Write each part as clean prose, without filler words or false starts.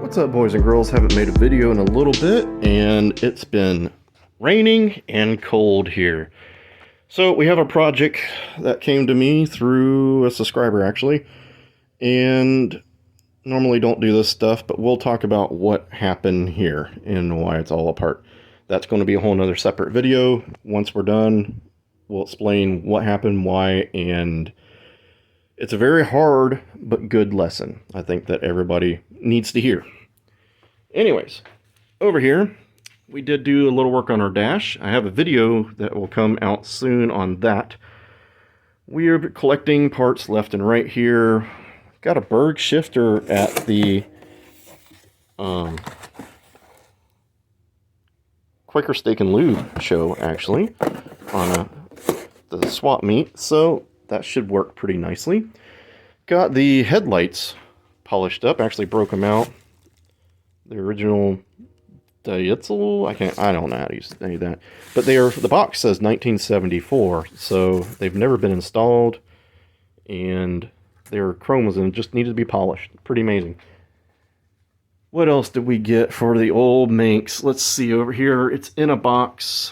What's up, boys and girls? Haven't made a video in a little bit, and it's been raining and cold here. So we have a project that came to me through a subscriber, actually, and normally don't do this stuff, but we'll talk about what happened here and why it's all apart. That's going to be a whole nother separate video. Once we're done, we'll explain what happened, why, and it's a very hard but good lesson, I think, that everybody needs to hear. Anyways, over here, we did do a little work on our dash. I have a video that will come out soon on that. We are collecting parts left and right here. Got a Berg shifter at the Quaker Steak and Lube show, actually, on the swap meet, so that should work pretty nicely. Got the headlights polished up, actually broke them out. The original Dietzel, I don't know how to say that, but the box says 1974, so they've never been installed, and they're chromes and just needed to be polished. Pretty amazing. What else did we get for the old Manx? Let's see over here. It's in a box,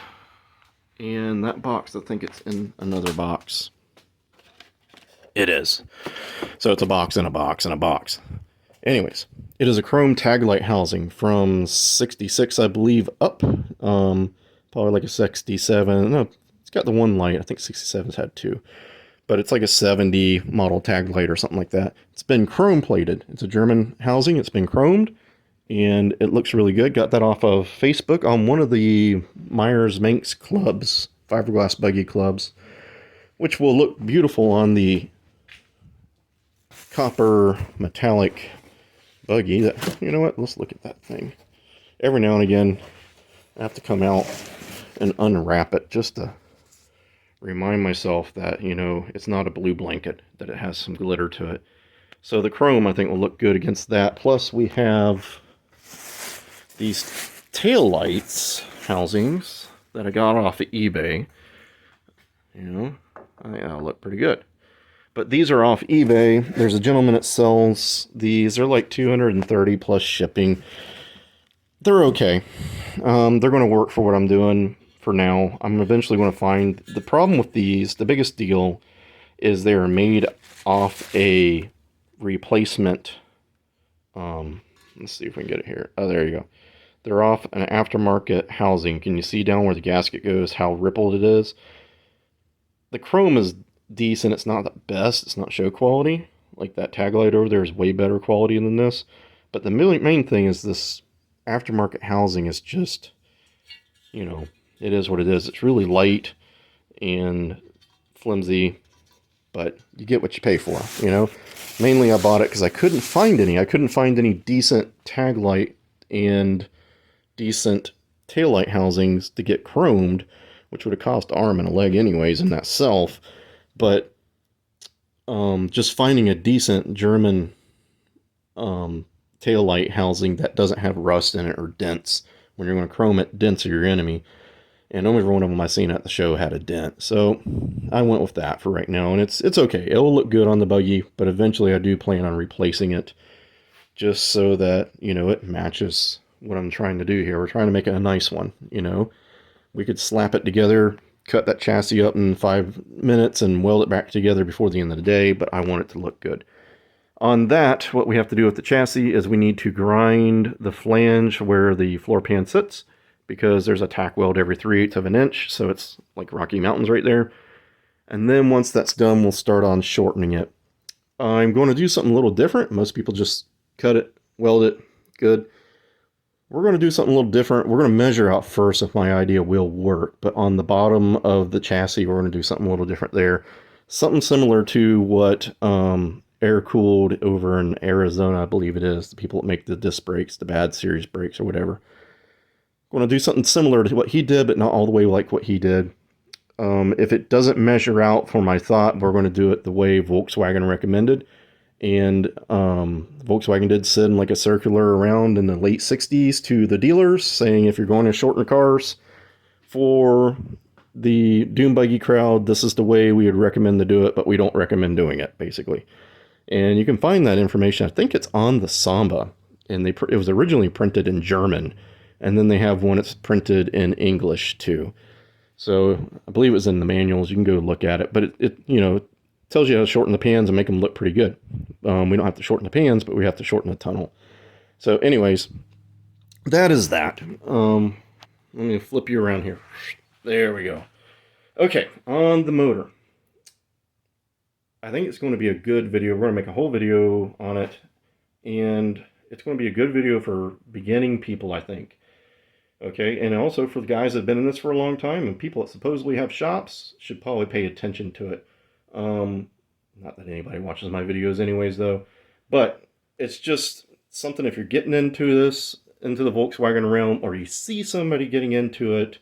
and that box, I think it's in another box. It is. So it's a box and a box and a box. Anyways, it is a chrome tag light housing from 66, I believe, up. Probably like a 67. No, it's got the one light. I think 67's had two. But it's like a 70 model tag light or something like that. It's been chrome plated. It's a German housing. It's been chromed, and it looks really good. Got that off of Facebook on one of the Myers Manx clubs, fiberglass buggy clubs, which will look beautiful on the copper metallic buggy. That, you know what, let's look at that thing. Every now and again I have to come out and unwrap it just to remind myself that, you know, it's not a blue blanket, that it has some glitter to it. So the chrome, I think, will look good against that. Plus we have these tail lights housings that I got off of eBay. You know, I think that'll look pretty good. But these are off eBay. There's a gentleman that sells these. They're like $230 plus shipping. They're okay. They're going to work for what I'm doing for now. I'm eventually going to find... The problem with these, the biggest deal, is they are made off a replacement... let's see if we can get it here. Oh, there you go. They're off an aftermarket housing. Can you see down where the gasket goes, how rippled it is? The chrome is decent. It's not the best. It's not show quality. Like that tag light over there is way better quality than this. But the main thing is this aftermarket housing is just, you know, it is what it is. It's really light and flimsy, but you get what you pay for, you know. Mainly I bought it because I couldn't find any. I couldn't find any decent tag light and decent taillight housings to get chromed, which would have cost an arm and a leg anyways in that self. But just finding a decent German taillight housing that doesn't have rust in it or dents. When you're going to chrome it, dents are your enemy. And almost every one of them I seen at the show had a dent. So I went with that for right now. And it's okay. It will look good on the buggy. But eventually I do plan on replacing it, just so that, you know, it matches what I'm trying to do here. We're trying to make it a nice one, you know. We could slap it together, cut that chassis up in 5 minutes and weld it back together before the end of the day, but I want it to look good. On that, what we have to do with the chassis is we need to grind the flange where the floor pan sits, because there's a tack weld every 3/8 of an inch, so it's like Rocky Mountains right there. And then once that's done, we'll start on shortening it. I'm going to do something a little different. Most people just cut it, weld it, good. We're going to do something a little different. We're going to measure out first if my idea will work. But on the bottom of the chassis, we're going to do something a little different there. Something similar to what air-cooled over in Arizona, I believe it is. The people that make the disc brakes, the bad series brakes or whatever. I'm going to do something similar to what he did, but not all the way like what he did. If it doesn't measure out for my thought, we're going to do it the way Volkswagen recommended. And Volkswagen did send like a circular around in the late 60s to the dealers saying, if you're going to shorten cars for the dune buggy crowd, this is the way we would recommend to do it, but we don't recommend doing it, basically. And you can find that information. I think it's on the Samba and it was originally printed in German, and then they have one that's printed in English too. So I believe it was in the manuals. You can go look at it, but it tells you how to shorten the pans and make them look pretty good. We don't have to shorten the pans, but we have to shorten the tunnel. So anyways, that is that. Let me flip you around here. There we go. Okay, on the motor. I think it's going to be a good video. We're going to make a whole video on it, and it's going to be a good video for beginning people, I think. Okay, and also for the guys that have been in this for a long time, and people that supposedly have shops should probably pay attention to it. Not that anybody watches my videos anyways, though, but it's just something if you're getting into this, into the Volkswagen realm, or you see somebody getting into it,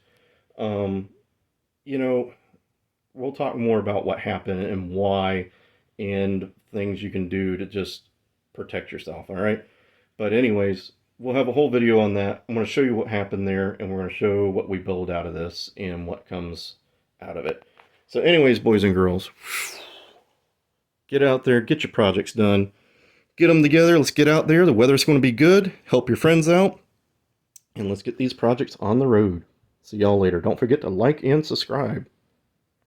we'll talk more about what happened and why, and things you can do to just protect yourself, all right? But anyways, we'll have a whole video on that. I'm going to show you what happened there, and we're going to show what we build out of this and what comes out of it. So anyways, boys and girls, get out there, get your projects done, get them together. Let's get out there. The weather's going to be good. Help your friends out, and let's get these projects on the road. See y'all later. Don't forget to like and subscribe.